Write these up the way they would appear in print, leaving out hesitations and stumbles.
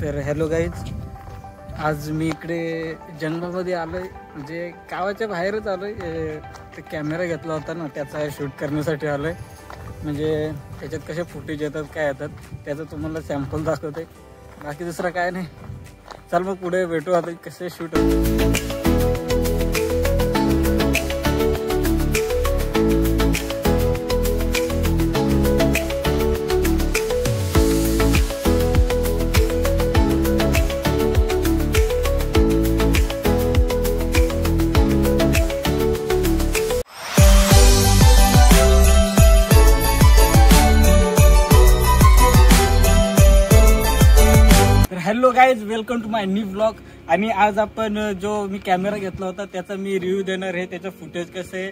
तर hello guys, आज मी इकडे जंगलामध्ये आलोय, म्हणजे गावाच्या बाहेरच आलोय. ते कॅमेरा घेतला होता ना, त्याचा शूट करण्यासाठी आलोय. म्हणजे त्याच्यात कसे फुटेज येतात, काय येतात, त्याचं तुम्हाला सॅम्पल दाखवते. बाकी दुसरं काय नाही. चल मग पुढे भेटू आता कसे शूट होते. Hello guys, welcome to my new blog. आणि आज आपण जो मी कॅमेरा घेतला होता त्याचा मी रिव्ह्यू देणार आहे. त्याचं फुटेज कसे,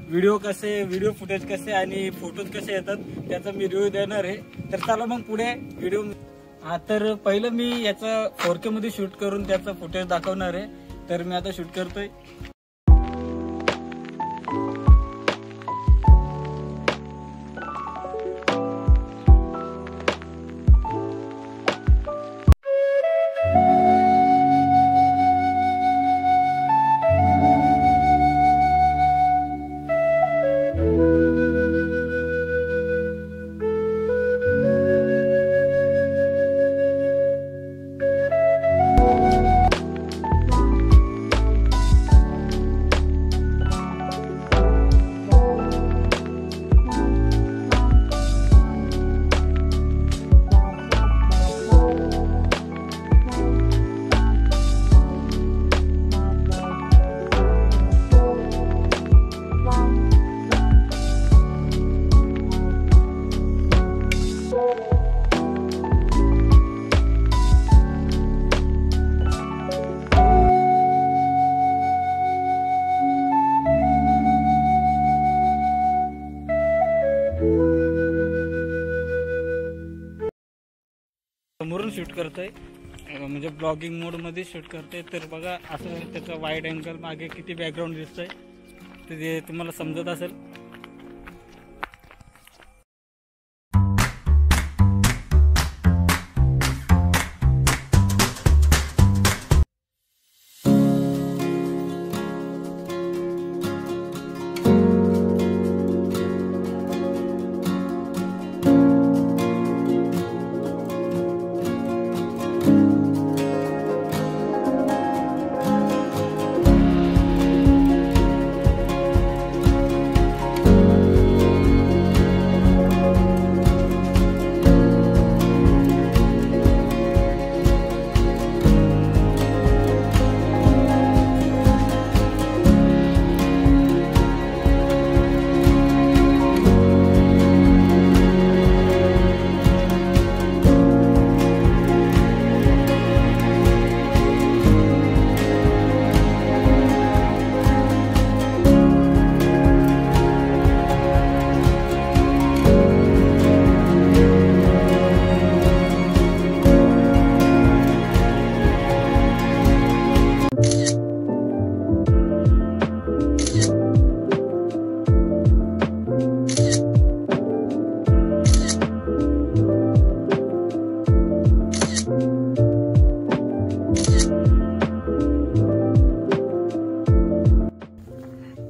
व्हिडिओ फुटेज कसे आणि फोटोज कसे येतात त्याचा मी रिव्ह्यू देणार आहे. तर चला मग पुढे व्हिडिओ. तर पहिलं मी याचं 4K मध्ये शूट करून त्याचं फुटेज दाखवणार आहे. तर मी आता शूट करतोय. समोरून शूट करतोय, म्हणजे ब्लॉगिंग मोड मध्ये शूट करतोय. तर बघा असं त्याचा वाईड अँगल, मागे किती बॅकग्राऊंड दिसतोय ते तुम्हाला समजत असेल.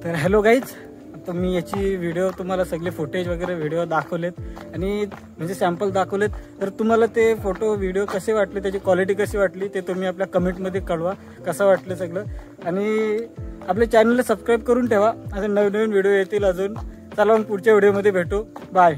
तर हॅलो गाईज, आता मी याची व्हिडिओ तुम्हाला सगळे फुटेज वगैरे व्हिडिओ दाखवलेत आणि म्हणजे सॅम्पल दाखवलेत. तर तुम्हाला ते फोटो व्हिडिओ कसे वाटले, त्याची क्वालिटी कशी वाटली ते तुम्ही आपल्या कमेंटमध्ये कळवा, कसं वाटलं सगळं. आणि आपल्या चॅनलला सबस्क्राईब करून ठेवा, असे नवीन नवीन व्हिडिओ येतील अजून. चला मग पुढच्या व्हिडिओमध्ये भेटू. बाय.